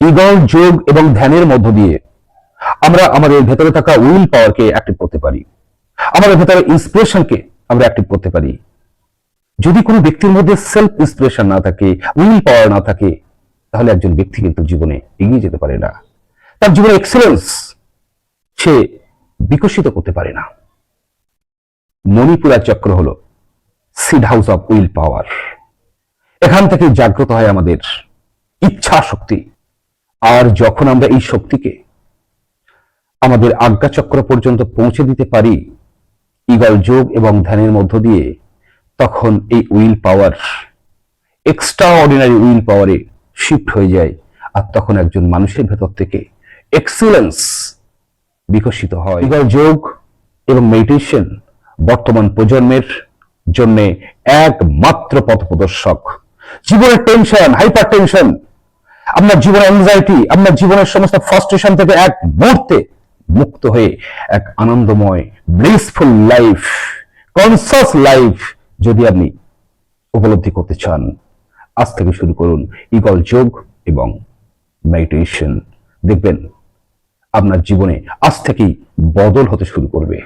Eagle যোগ এবং ধ্যানের মধ্য দিয়ে আমরা আমাদের ভেতরে থাকা উইল পাওয়ারকে অ্যাক্টিভ করতে পারি, আমাদের ভেতরে ইন্সপিরেশনকে আমরা অ্যাক্টিভ করতে পারি। যদি কোনো ব্যক্তির মধ্যে সেলফ ইন্সপিরেশন না থাকে, উইল পাওয়ার না থাকে, তাহলে একজন ব্যক্তি কিন্তু জীবনে এগিয়ে যেতে পারে না, তার জীবনে এক্সেলেন্স সে বিকশিত করতে পারে না। মণিপুরা চক্র হলো সিড হাউস অফ উইল পাওয়ার। এখান থেকে জাগ্রত হয় আমাদের ইচ্ছা শক্তি। আর যখন আমরা এই শক্তিকে আমাদের আজ্ঞা চক্র পর্যন্ত পৌঁছে দিতে পারি ইগল যোগ এবং ধ্যানের মধ্য দিয়ে, তখন এই will power extra ordinary will পাওয়ারে শিফট হয়ে যায়। আর তখন একজন মানুষের ভেতর থেকে এক্সেলেন্স বিকশিত হয়। ইগল যোগ এবং মেডিটেশন বর্তমান প্রজন্মের জন্য একমাত্র পথপ্রদর্শক। জীবনের টেনশন, হাইপার টেনশন, আপনার জীবনের অ্যাংজাইটি, আপনার জীবনের সমস্ত ফ্রাস্ট্রেশন থেকে এক মুহূর্তে মুক্ত হয়ে এক আনন্দময় ব্লিসফুল লাইফ, কনসাস লাইফ যদি আপনি উপলব্ধি করতে চান, আজ থেকে শুরু করুন ইগল যোগ এবং মেডিটেশন। দেখবেন আপনার জীবনে আজ থেকেই বদল হতে শুরু করবে।